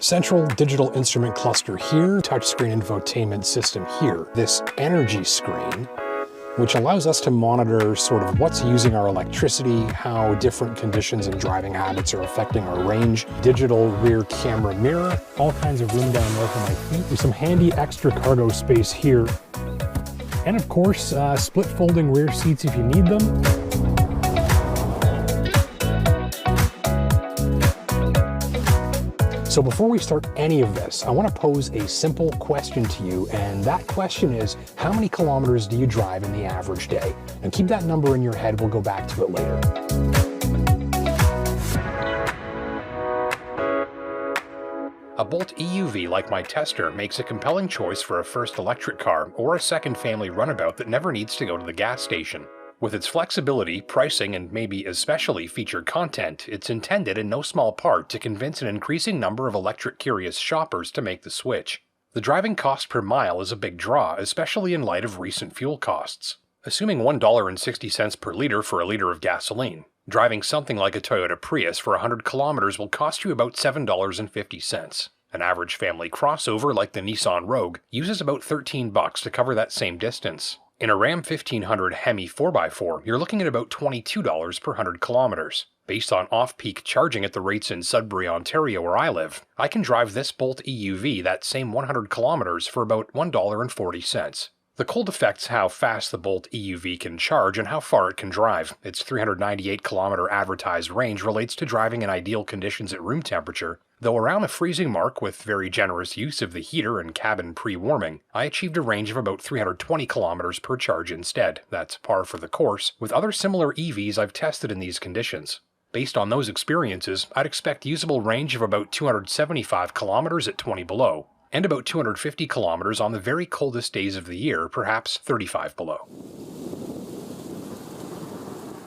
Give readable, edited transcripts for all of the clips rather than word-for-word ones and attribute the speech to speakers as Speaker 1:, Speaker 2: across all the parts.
Speaker 1: Central digital instrument cluster here, touchscreen infotainment system here. This energy screen, which allows us to monitor sort of what's using our electricity, how different conditions and driving habits are affecting our range. Digital rear camera mirror, all kinds of room down there for my feet. There's some handy extra cargo space here. And of course, split folding rear seats if you need them. So before we start any of this, I want to pose a simple question to you, and that question is, how many kilometers do you drive in the average day? And keep that number in your head, we'll go back to it later. A Bolt EUV like my Tester makes a compelling choice for a first electric car or a second family runabout that never needs to go to the gas station. With its flexibility, pricing, and maybe especially featured content, it's intended in no small part to convince an increasing number of electric-curious shoppers to make the switch. The driving cost per mile is a big draw, especially in light of recent fuel costs. Assuming $1.60 per liter for a liter of gasoline, driving something like a Toyota Prius for 100 kilometers will cost you about $7.50. An average family crossover like the Nissan Rogue uses about $13 to cover that same distance. In a Ram 1500 Hemi 4x4, you're looking at about $22 per 100 kilometers. Based on off-peak charging at the rates in Sudbury, Ontario where I live, I can drive this Bolt EUV that same 100 kilometers for about $1.40. The cold affects how fast the Bolt EUV can charge and how far it can drive. Its 398-kilometer advertised range relates to driving in ideal conditions at room temperature, though around the freezing mark with very generous use of the heater and cabin pre-warming, I achieved a range of about 320 kilometers per charge instead. That's par for the course with other similar EVs I've tested in these conditions. Based on those experiences, I'd expect usable range of about 275 kilometers at 20 below, and about 250 kilometers on the very coldest days of the year, perhaps 35 below.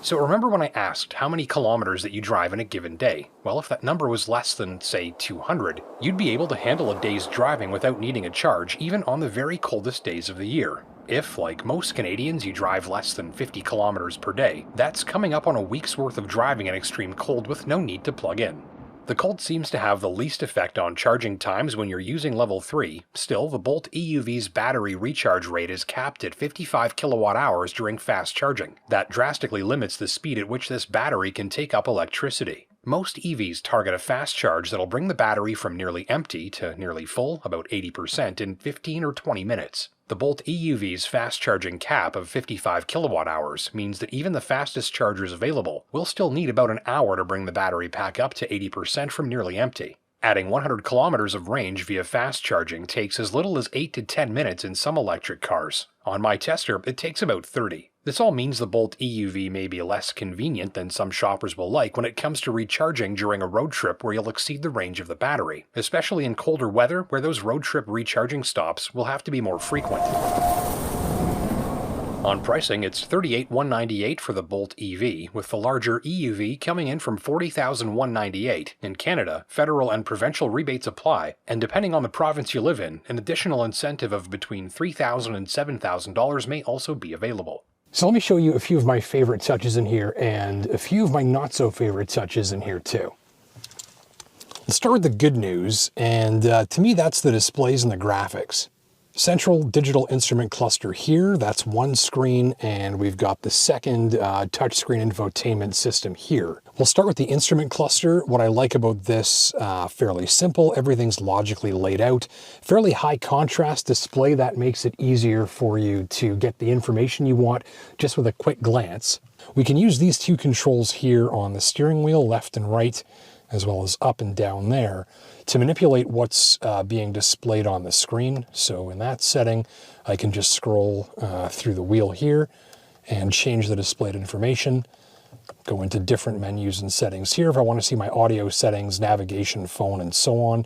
Speaker 1: So remember when I asked how many kilometers that you drive in a given day? Well, if that number was less than, say, 200, you'd be able to handle a day's driving without needing a charge even on the very coldest days of the year. If, like most Canadians, you drive less than 50 kilometers per day, that's coming up on a week's worth of driving in extreme cold with no need to plug in. The cold seems to have the least effect on charging times when you're using level 3. Still, the Bolt EUV's battery recharge rate is capped at 55 kilowatt hours during fast charging. That drastically limits the speed at which this battery can take up electricity. Most EVs target a fast charge that'll bring the battery from nearly empty to nearly full, about 80%, in 15 or 20 minutes. The Bolt EUV's fast charging cap of 55 kilowatt hours means that even the fastest chargers available will still need about an hour to bring the battery pack up to 80% from nearly empty. Adding 100 kilometers of range via fast charging takes as little as 8 to 10 minutes in some electric cars. On my Tester, it takes about 30. This all means the Bolt EUV may be less convenient than some shoppers will like when it comes to recharging during a road trip where you'll exceed the range of the battery, especially in colder weather where those road trip recharging stops will have to be more frequent. On pricing, it's $38,198 for the Bolt EV, with the larger EUV coming in from $40,198. In Canada, federal and provincial rebates apply, and depending on the province you live in, an additional incentive of between $3,000 and $7,000 may also be available. So let me show you a few of my favorite touches in here and a few of my not so favorite touches in here too. Let's start with the good news, and to me that's the displays and the graphics. Central digital instrument cluster here, that's one screen, and we've got the second touchscreen infotainment system here. We'll start with the instrument cluster. What I like about this, fairly simple, everything's logically laid out. Fairly high contrast display that makes it easier for you to get the information you want just with a quick glance. We can use these two controls here on the steering wheel, left and right, as well as up and down there, to manipulate what's being displayed on the screen. So in that setting, I can just scroll through the wheel here and change the displayed information, go into different menus and settings here. If I want to see my audio settings, navigation, phone, and so on,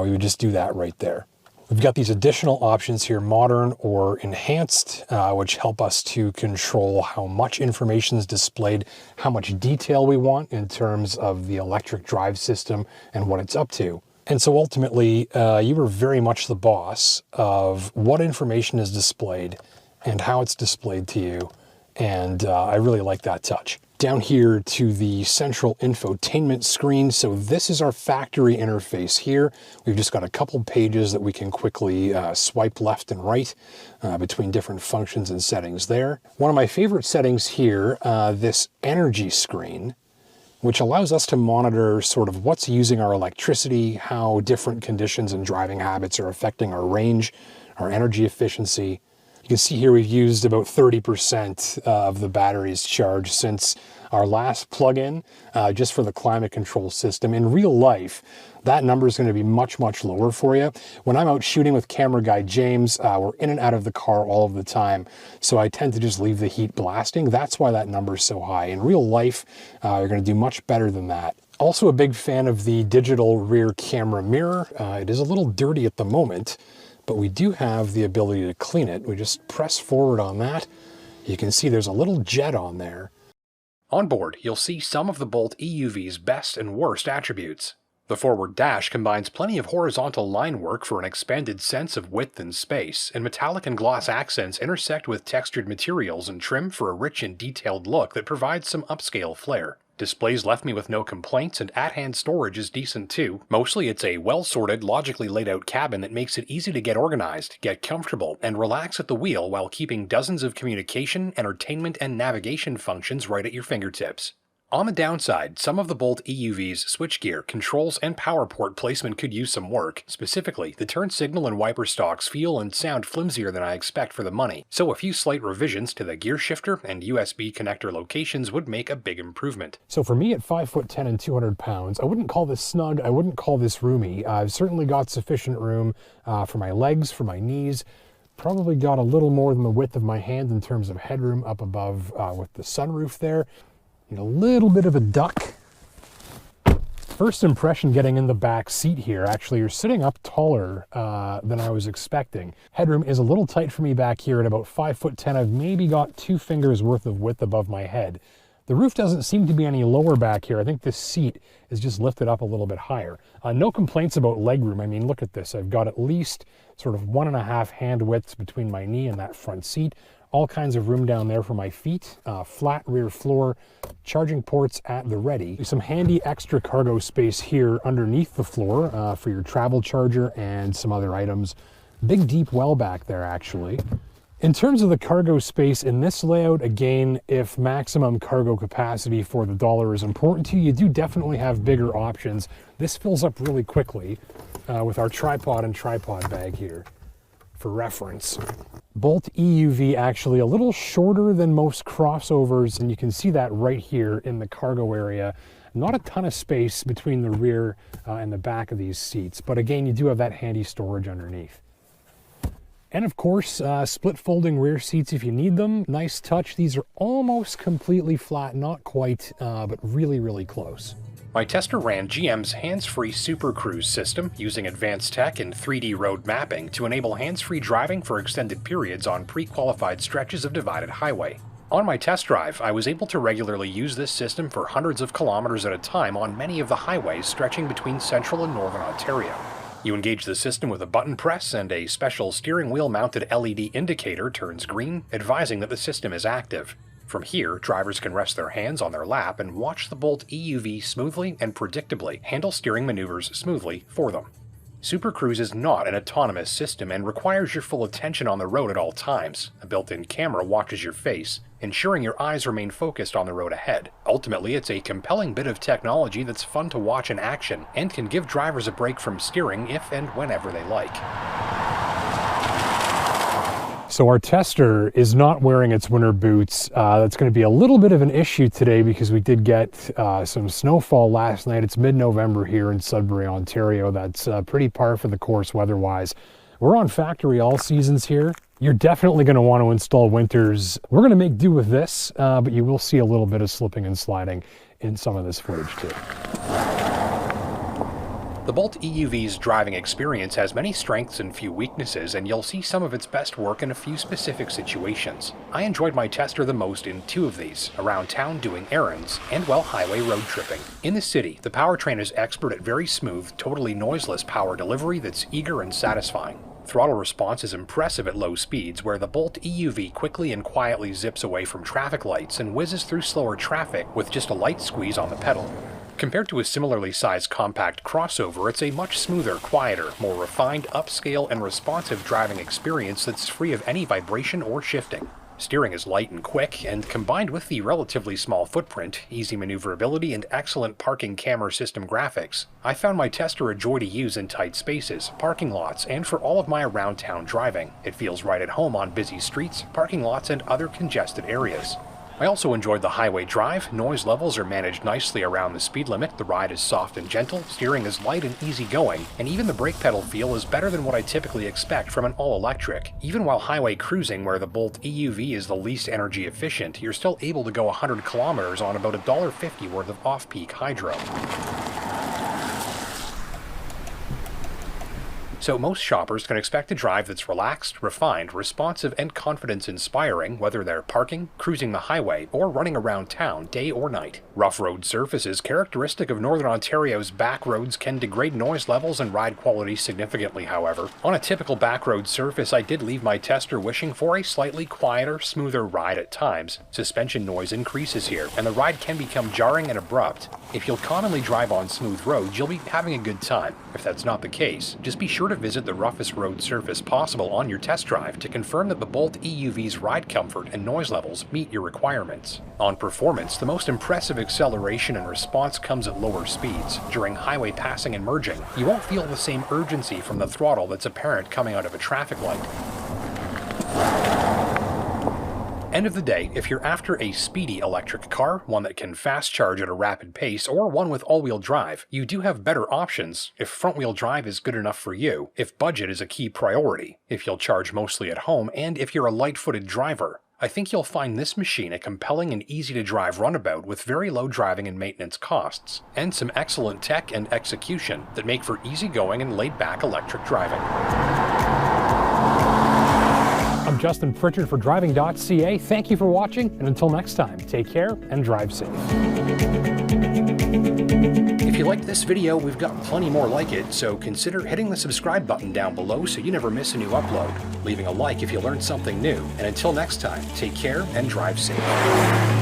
Speaker 1: we would just do that right there. We've got these additional options here, modern or enhanced, which help us to control how much information is displayed, how much detail we want in terms of the electric drive system and what it's up to. And so ultimately, you are very much the boss of what information is displayed and how it's displayed to you. And I really like that touch. down here to the central infotainment screen. So this is our factory interface here. We've just got a couple pages that we can quickly swipe left and right between different functions and settings there. One of my favorite settings here, this energy screen, which allows us to monitor sort of what's using our electricity, how different conditions and driving habits are affecting our range, our energy efficiency. You can see here we've used about 30% of the battery's charge since our last plug-in, just for the climate control system. In real life, that number is going to be much, much lower for you. When I'm out shooting with camera guy James, we're in and out of the car all of the time, so I tend to just leave the heat blasting. That's why that number is so high. In real life, you're going to do much better than that. Also a big fan of the digital rear camera mirror. It is a little dirty at the moment, but we do have the ability to clean it. We just press forward on that. You can see there's a little jet on there. On board, you'll see some of the Bolt EUV's best and worst attributes. The forward dash combines plenty of horizontal line work for an expanded sense of width and space, and metallic and gloss accents intersect with textured materials and trim for a rich and detailed look that provides some upscale flair. Displays left me with no complaints, and at-hand storage is decent too. Mostly it's a well-sorted, logically laid out cabin that makes it easy to get organized, get comfortable, and relax at the wheel while keeping dozens of communication, entertainment, and navigation functions right at your fingertips. On the downside, some of the Bolt EUV's switchgear, controls, and power port placement could use some work. Specifically, the turn signal and wiper stalks feel and sound flimsier than I expect for the money, so a few slight revisions to the gear shifter and USB connector locations would make a big improvement. So for me at 5'10" and 200 pounds, I wouldn't call this snug, I wouldn't call this roomy. I've certainly got sufficient room for my legs, for my knees. Probably got a little more than the width of my hand in terms of headroom up above with the sunroof there. A little bit of a duck. First impression getting in the back seat here, actually you're sitting up taller than I was expecting. Headroom is a little tight for me back here at about 5'10". I've maybe got 2 fingers worth of width above my head. The roof doesn't seem to be any lower back here. I think this seat is just lifted up a little bit higher. No complaints about legroom. I mean, look at this. I've got at least sort of 1.5 hand widths between my knee and that front seat. All kinds of room down there for my feet, flat rear floor, charging ports at the ready. Some handy extra cargo space here underneath the floor for your travel charger and some other items. Big deep well back there actually. In terms of the cargo space in this layout, again, if maximum cargo capacity for the dollar is important to you, you do definitely have bigger options. This fills up really quickly with our tripod and tripod bag here for reference. Bolt EUV actually a little shorter than most crossovers, and you can see that right here in the cargo area. Not a ton of space between the rear and the back of these seats, but again, you do have that handy storage underneath. And of course, split folding rear seats if you need them. Nice touch. These are almost completely flat, not quite, but really, really close. My tester ran GM's hands-free Super Cruise system using advanced tech and 3D road mapping to enable hands-free driving for extended periods on pre-qualified stretches of divided highway. On my test drive, I was able to regularly use this system for hundreds of kilometers at a time on many of the highways stretching between central and northern Ontario. You engage the system with a button press, and a special steering wheel mounted LED indicator turns green, advising that the system is active. From here, drivers can rest their hands on their lap and watch the Bolt EUV smoothly and predictably handle steering maneuvers smoothly for them. Super Cruise is not an autonomous system and requires your full attention on the road at all times. A built-in camera watches your face, ensuring your eyes remain focused on the road ahead. Ultimately, it's a compelling bit of technology that's fun to watch in action and can give drivers a break from steering if and whenever they like. So our tester is not wearing its winter boots. That's going to be a little bit of an issue today because we did get some snowfall last night. It's mid-November here in Sudbury, Ontario. That's pretty par for the course weather-wise. We're on factory all seasons here. You're definitely going to want to install winters. We're going to make do with this, but you will see a little bit of slipping and sliding in some of this footage too. The Bolt EUV's driving experience has many strengths and few weaknesses, and you'll see some of its best work in a few specific situations. I enjoyed my tester the most in 2 of these, around town doing errands, and while highway road tripping. In the city, the powertrain is expert at very smooth, totally noiseless power delivery that's eager and satisfying. Throttle response is impressive at low speeds, where the Bolt EUV quickly and quietly zips away from traffic lights and whizzes through slower traffic with just a light squeeze on the pedal. Compared to a similarly sized compact crossover, it's a much smoother, quieter, more refined, upscale, and responsive driving experience that's free of any vibration or shifting. Steering is light and quick, and combined with the relatively small footprint, easy maneuverability, and excellent parking camera system graphics, I found my tester a joy to use in tight spaces, parking lots, and for all of my around-town driving. It feels right at home on busy streets, parking lots, and other congested areas. I also enjoyed the highway drive. Noise levels are managed nicely around the speed limit, the ride is soft and gentle, steering is light and easygoing, and even the brake pedal feel is better than what I typically expect from an all-electric. Even while highway cruising, where the Bolt EUV is the least energy efficient, you're still able to go 100 kilometers on about $1.50 worth of off-peak hydro. So most shoppers can expect a drive that's relaxed, refined, responsive, and confidence-inspiring, whether they're parking, cruising the highway, or running around town day or night. Rough road surfaces characteristic of Northern Ontario's back roads can degrade noise levels and ride quality significantly, however. On a typical back road surface, I did leave my tester wishing for a slightly quieter, smoother ride at times. Suspension noise increases here, and the ride can become jarring and abrupt. If you'll commonly drive on smooth roads, you'll be having a good time. If that's not the case, just be sure to visit the roughest road surface possible on your test drive to confirm that the Bolt EUV's ride comfort and noise levels meet your requirements. On performance, the most impressive acceleration and response comes at lower speeds. During highway passing and merging, you won't feel the same urgency from the throttle that's apparent coming out of a traffic light. End of the day, if you're after a speedy electric car, one that can fast charge at a rapid pace, or one with all-wheel drive, you do have better options if front-wheel drive is good enough for you, if budget is a key priority, if you'll charge mostly at home, and if you're a light-footed driver. I think you'll find this machine a compelling and easy-to-drive runabout with very low driving and maintenance costs, and some excellent tech and execution that make for easygoing and laid-back electric driving. I'm Justin Pritchard for Driving.ca. Thank you for watching, and until next time, take care and drive safe. If you liked this video, we've got plenty more like it, so consider hitting the subscribe button down below so you never miss a new upload, leaving a like if you learned something new, and until next time, take care and drive safe.